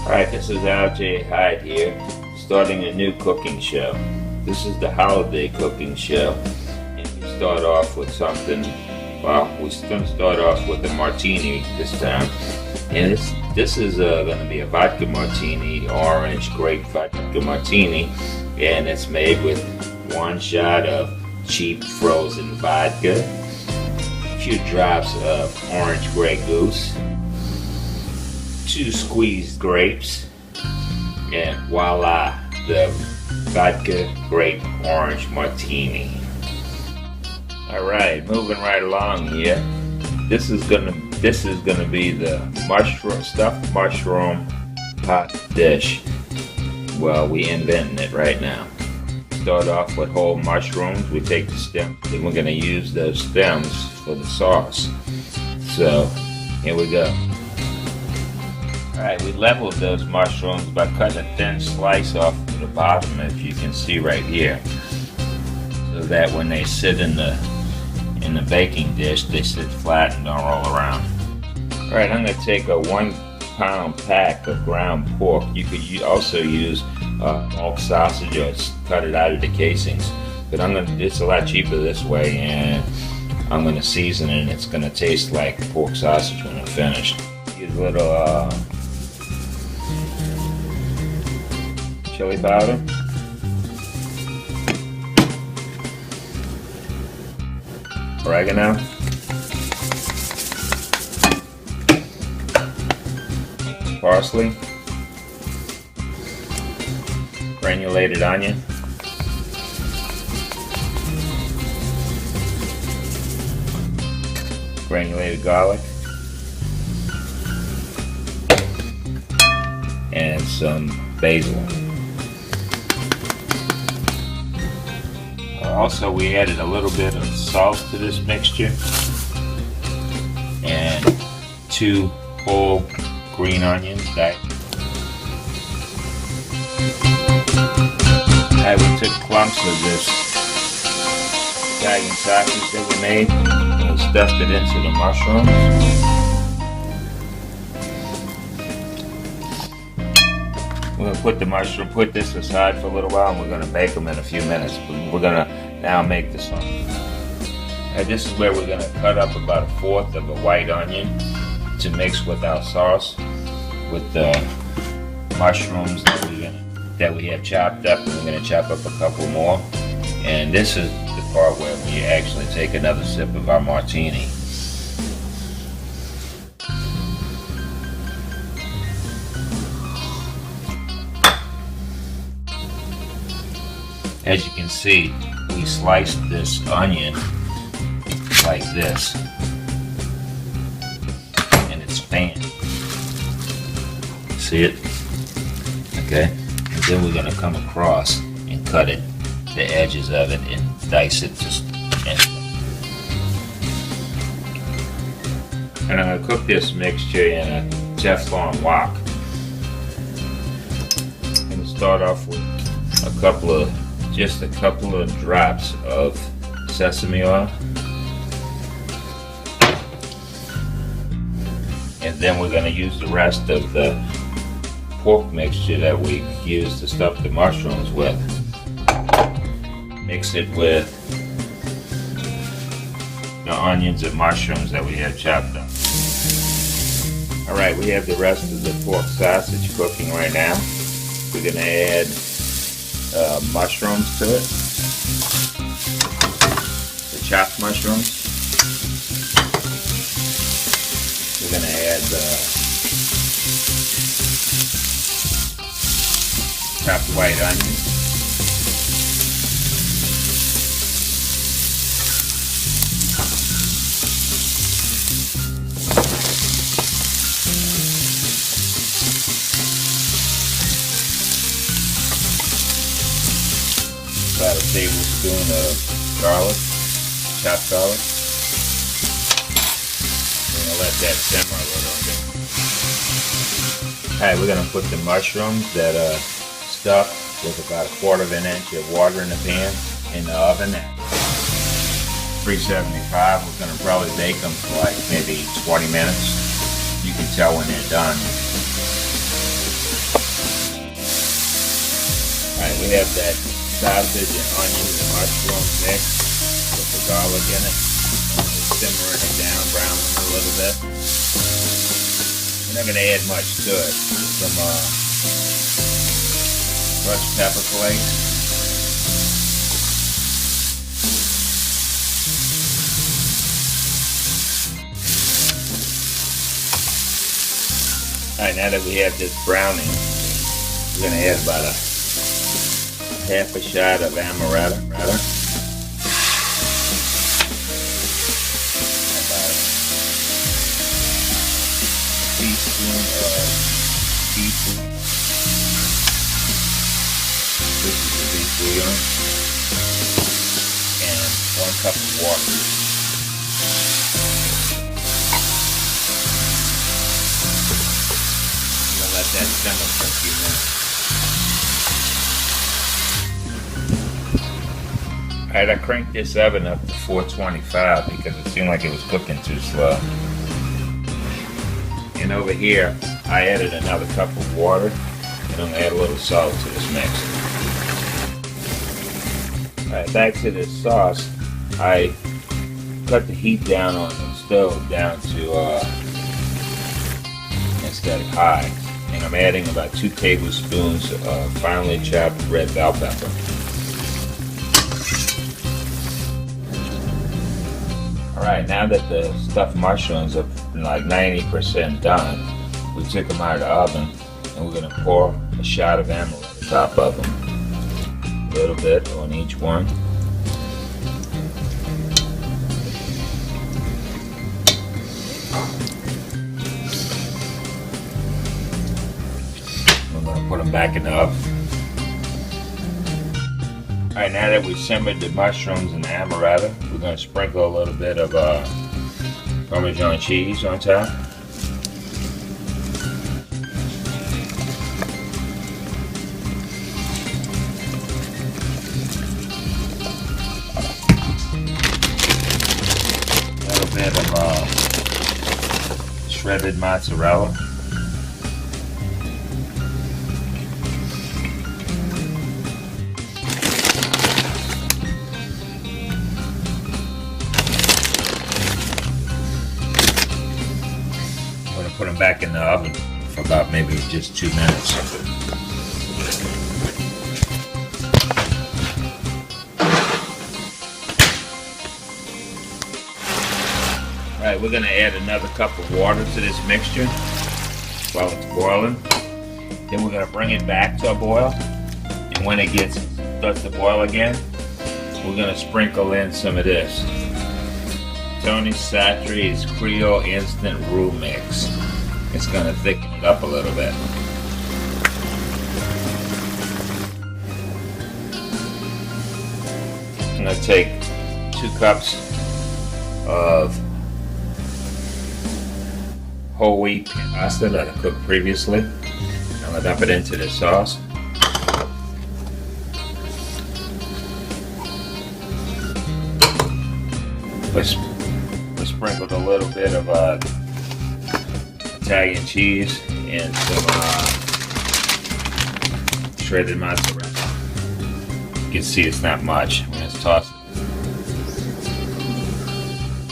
Alright, this is RJ Hyde here, starting a new cooking show. This is the holiday cooking show, and we start off with something, well, we're going to start off with a martini this time. And this is going to be a vodka martini, orange grape vodka martini, and it's made with 1 shot of cheap frozen vodka, a few drops of orange Grey Goose, 2 squeezed grapes, and voila, the vodka grape orange martini. Alright, moving right along here. This is gonna be the stuffed mushroom pot dish. Well, we inventing it right now. Start off with whole mushrooms. We take the stems, then we're gonna use those stems for the sauce. So here we go. Alright, we leveled those mushrooms by cutting a thin slice off the bottom, if you can see right here, so that when they sit in the baking dish, they sit flat and don't roll around. Alright, I'm going to take a 1 pound pack of ground pork. You could also use smoked sausage or cut it out of the casings, but it's a lot cheaper this way, and I'm going to season it, and it's going to taste like pork sausage when I'm finished. Use a little chili powder, oregano, parsley, granulated onion, granulated garlic, and some basil. Also, we added a little bit of salt to this mixture and 2 whole green onions. Alright, we took clumps of this Italian sausage that we made and we stuffed it into the mushrooms. We're going to put this aside for a little while, and we're going to bake them in a few minutes. We're going to now make the sauce. And this is where we're going to cut up about 1/4 of a white onion to mix with our sauce, with the mushrooms that we have chopped up, and we're going to chop up a couple more. And this is the part where we actually take another sip of our martini. As you can see, we sliced this onion like this, and it's fanned. See it? Okay. And then we're going to come across and cut it, the edges of it, and dice it just. And I'm going to cook this mixture in a Teflon wok. I'm going to start off with just a couple of drops of sesame oil, and then we're going to use the rest of the pork mixture that we used to stuff the mushrooms with. Mix it with the onions and mushrooms that we have chopped up. Alright, we have the rest of the pork sausage cooking right now. We're going to add mushrooms to it, the chopped mushrooms. We're going to add the chopped white onion, about a tablespoon of garlic, chopped garlic. We're going to let that simmer a little bit. Alright, we're going to put the mushrooms that are stuffed with about 1/4 inch of water in the pan in the oven at 375. We're going to probably bake them for like maybe 20 minutes. You can tell when they're done. Alright, we have that sausage and onions and mushrooms mixed with the garlic in it. Simmering it down, browning it a little bit. We're not going to add much to it. Some crushed pepper flakes. Alright, now that we have this browning, we're going to add about a half a shot of amaretto. About a teaspoon of seafood. This is the seafood, and 1 cup of water. Let that simmer for a few minutes. Alright, I cranked this oven up to 425 because it seemed like it was cooking too slow. And over here, I added another cup of water, and I'm going to add a little salt to this mix. Alright, back to this sauce. I cut the heat down on the stove down to instead of high. And I'm adding about 2 tablespoons of finely chopped red bell pepper. Alright, now that the stuffed mushrooms are like 90% done, we took them out of the oven and we're going to pour a shot of amaretto on top of them. A little bit on each one. Put them back in the oven. Alright, now that we simmered the mushrooms and the amaretto, we're going to sprinkle a little bit of Parmesan cheese on top. A little bit of shredded mozzarella. Put them back in the oven for about maybe just 2 minutes. Alright, we're going to add another cup of water to this mixture while it's boiling. Then we're going to bring it back to a boil. And when it starts to boil again, we're going to sprinkle in some of this Tony Chachere's Creole Instant Roux Mix. It's going to thicken it up a little bit. I'm going to take 2 cups of whole wheat pasta that I cooked previously. I'm going to dump it into the sauce. We sprinkled a little bit of Italian cheese and some shredded mozzarella. You can see it's not much when it's tossed.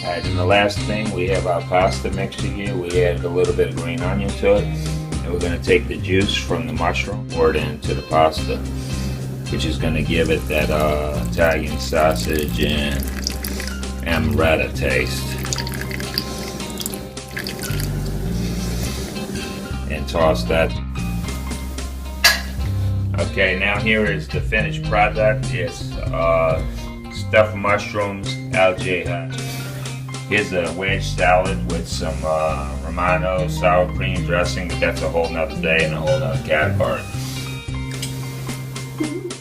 Alright, and the last thing, we have our pasta mixture here. We added a little bit of green onion to it. And we're going to take the juice from the mushroom, pour it into the pasta, which is going to give it that Italian sausage and amaretto taste. And toss that. Okay, now here is the finished product. It's stuffed mushrooms algae. Here's a wedge salad with some Romano sour cream dressing, but that's a whole nother day and a whole nother category.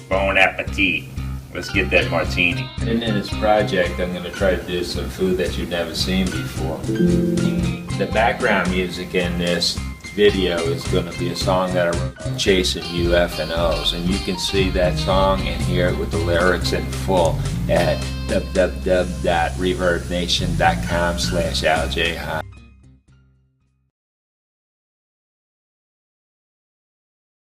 Bon appetit. Let's get that martini. And in this project, I'm going to try to do some food that you've never seen before. The background music in this video is going to be a song that I wrote, Chasing UFOs, and you can see that song and hear it with the lyrics in full at www.reverbnation.com/Al J Heids.